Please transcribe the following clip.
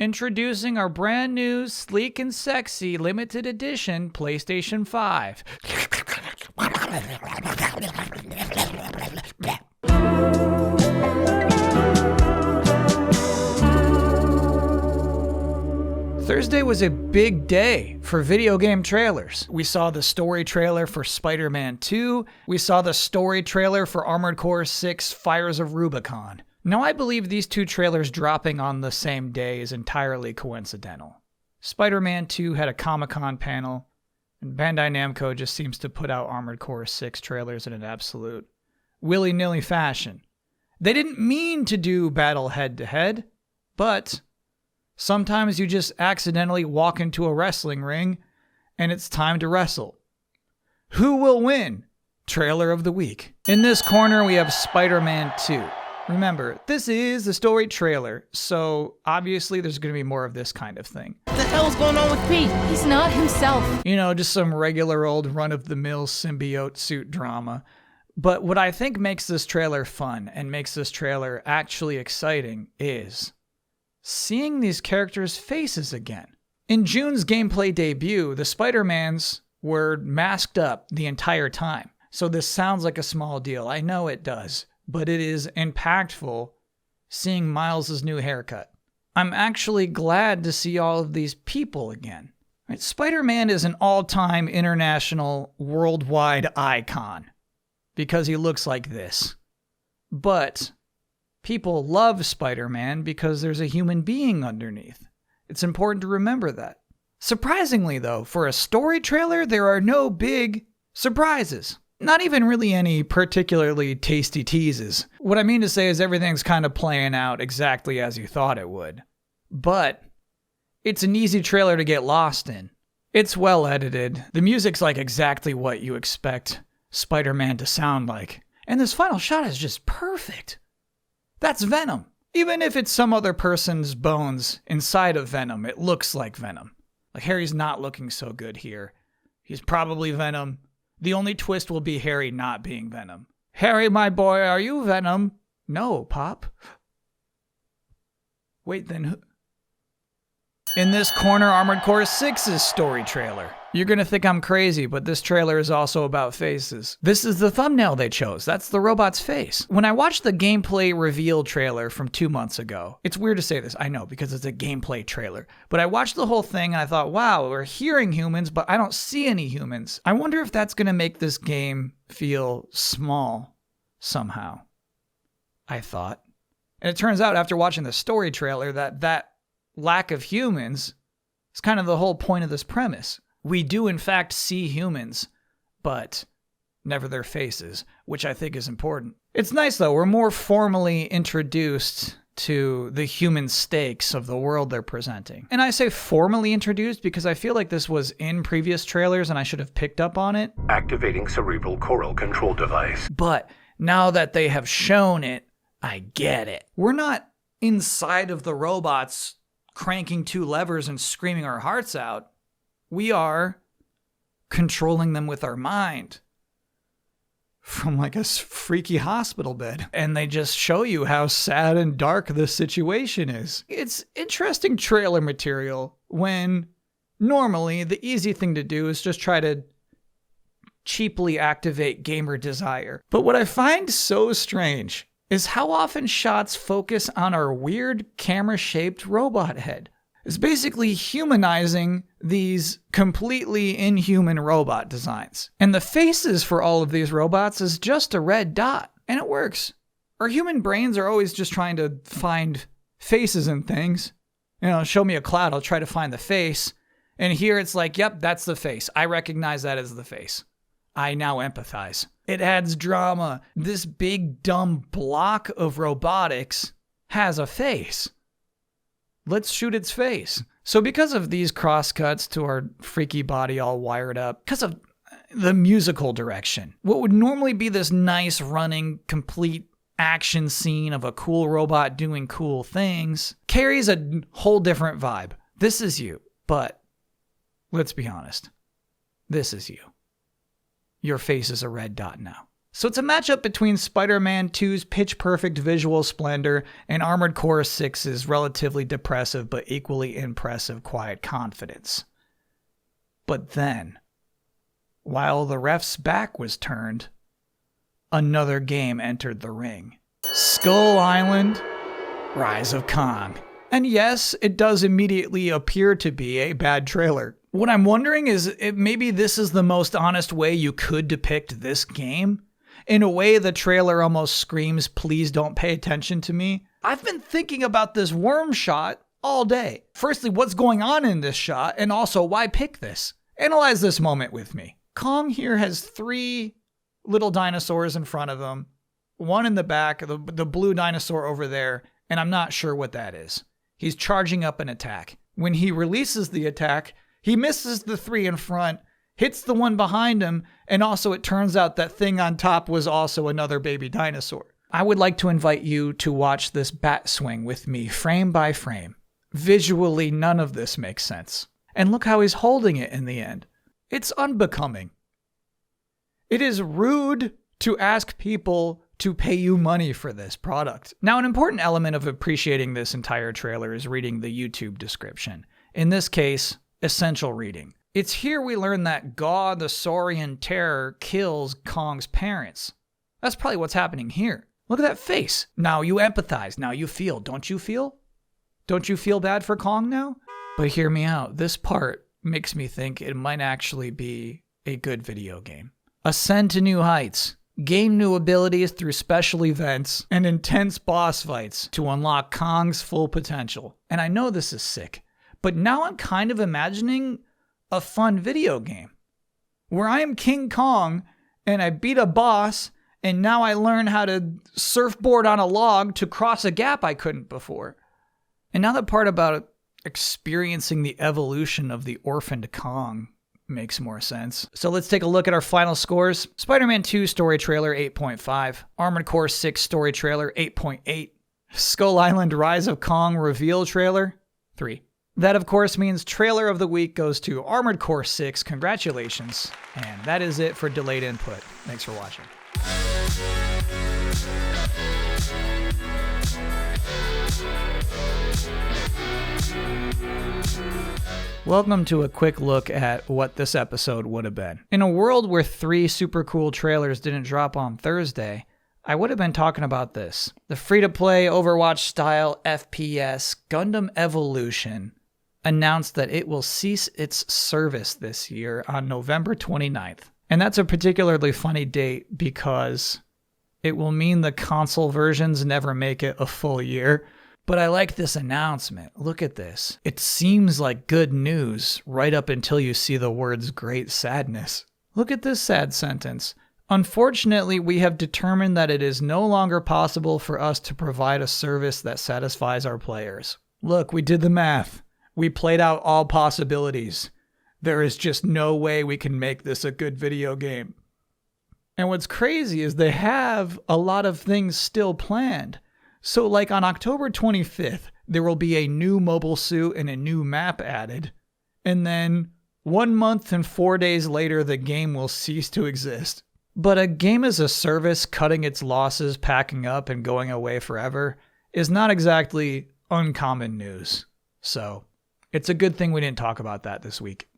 Introducing our brand new, sleek and sexy, limited edition PlayStation 5. Thursday was a big day for video game trailers. We saw the story trailer for Spider-Man 2. We saw the story trailer for Armored Core 6: Fires of Rubicon. Now, I believe these two trailers dropping on the same day is entirely coincidental. Spider-Man 2 had a Comic-Con panel, and Bandai Namco just seems to put out Armored Core 6 trailers in an absolute willy-nilly fashion. They didn't mean to do battle head-to-head, but sometimes you just accidentally walk into a wrestling ring and it's time to wrestle. Who will win? Trailer of the week. In this corner, we have Spider-Man 2. Remember, this is the story trailer, so obviously there's going to be more of this kind of thing. What the hell's going on with Pete? He's not himself. You know, just some regular old run-of-the-mill symbiote suit drama. But what I think makes this trailer fun and makes this trailer actually exciting is seeing these characters' faces again. In June's gameplay debut, the Spider-Mans were masked up the entire time. So this sounds like a small deal. I know it does. But it is impactful seeing Miles' new haircut. I'm actually glad to see all of these people again. Right? Spider-Man is an all-time international, worldwide icon because he looks like this. But people love Spider-Man because there's a human being underneath. It's important to remember that. Surprisingly, though, for a story trailer, there are no big surprises. Not even really any particularly tasty teases. What I mean to say is everything's kind of playing out exactly as you thought it would. But it's an easy trailer to get lost in. It's well edited. The music's like exactly what you expect Spider-Man to sound like. And this final shot is just perfect. That's Venom. Even if it's some other person's bones inside of Venom, it looks like Venom. Like Harry's not looking so good here. He's probably Venom. The only twist will be Harry not being Venom. Harry, my boy, are you Venom? No, Pop. Wait, then who? In this corner, Armored Core 6's story trailer. You're going to think I'm crazy, but this trailer is also about faces. This is the thumbnail they chose. That's the robot's face. When I watched the gameplay reveal trailer from 2 months ago, it's weird to say this, I know, because it's a gameplay trailer, but I watched the whole thing and I thought, wow, we're hearing humans, but I don't see any humans. I wonder if that's going to make this game feel small somehow, I thought. And it turns out after watching the story trailer that lack of humans is kind of the whole point of this premise. We do, in fact, see humans, but never their faces, which I think is important. It's nice, though. We're more formally introduced to the human stakes of the world they're presenting. And I say formally introduced because I feel like this was in previous trailers and I should have picked up on it. Activating cerebral coral control device. But now that they have shown it, I get it. We're not inside of the robots cranking two levers and screaming our hearts out. We are controlling them with our mind from like a freaky hospital bed. And they just show you how sad and dark this situation is. It's interesting trailer material when normally the easy thing to do is just try to cheaply activate gamer desire. But what I find so strange is how often shots focus on our weird camera-shaped robot head. It's basically humanizing these completely inhuman robot designs. And the faces for all of these robots is just a red dot. And it works. Our human brains are always just trying to find faces in things. You know, show me a cloud, I'll try to find the face. And here it's like, yep, that's the face. I recognize that as the face. I now empathize. It adds drama. This big, dumb block of robotics has a face. Let's shoot its face. So because of these crosscuts to our freaky body all wired up, because of the musical direction, what would normally be this nice running, complete action scene of a cool robot doing cool things carries a whole different vibe. This is you, but let's be honest. This is you. Your face is a red dot now. So it's a matchup between Spider-Man 2's pitch-perfect visual splendor and Armored Core 6's relatively depressive but equally impressive quiet confidence. But then, while the ref's back was turned, another game entered the ring. Skull Island: Rise of Kong. And yes, it does immediately appear to be a bad trailer. What I'm wondering is if maybe this is the most honest way you could depict this game. In a way, the trailer almost screams, please don't pay attention to me. I've been thinking about this worm shot all day. Firstly, what's going on in this shot? And also, why pick this? Analyze this moment with me. Kong here has 3 little dinosaurs in front of him. One in the back, the blue dinosaur over there, and I'm not sure what that is. He's charging up an attack. When he releases the attack, he misses the 3 in front, hits the one behind him, and also it turns out that thing on top was also another baby dinosaur. I would like to invite you to watch this bat swing with me frame by frame. Visually, none of this makes sense. And look how he's holding it in the end. It's unbecoming. It is rude to ask people to pay you money for this product. Now, an important element of appreciating this entire trailer is reading the YouTube description. In this case, essential reading. It's here we learn that Gaw the Saurian Terror kills Kong's parents. That's probably what's happening here. Look at that face. Now you empathize. Now you feel. Don't you feel? Don't you feel bad for Kong now? But hear me out. This part makes me think it might actually be a good video game. Ascend to new heights. Gain new abilities through special events and intense boss fights to unlock Kong's full potential. And I know this is sick, but now I'm kind of imagining a fun video game where I am King Kong and I beat a boss and now I learn how to surfboard on a log to cross a gap I couldn't before. And now the part about experiencing the evolution of the orphaned Kong makes more sense. So let's take a look at our final scores. Spider-Man 2 story trailer, 8.5. Armored Core 6 story trailer, 8.8. Skull Island Rise of Kong reveal trailer, 3. That, of course, means trailer of the week goes to Armored Core 6. Congratulations. And that is it for Delayed Input. Thanks for watching. Welcome to a quick look at what this episode would have been. In a world where 3 super cool trailers didn't drop on Thursday, I would have been talking about this. The free-to-play Overwatch-style FPS Gundam Evolution announced that it will cease its service this year on November 29th. And that's a particularly funny date because it will mean the console versions never make it a full year. But I like this announcement. Look at this. It seems like good news right up until you see the words great sadness. Look at this sad sentence. Unfortunately, we have determined that it is no longer possible for us to provide a service that satisfies our players. Look, we did the math. We played out all possibilities. There is just no way we can make this a good video game. And what's crazy is they have a lot of things still planned. So like on October 25th, there will be a new mobile suit and a new map added. And then 1 month and 4 days later, the game will cease to exist. But a game as a service cutting its losses, packing up, and going away forever is not exactly uncommon news. So it's a good thing we didn't talk about that this week.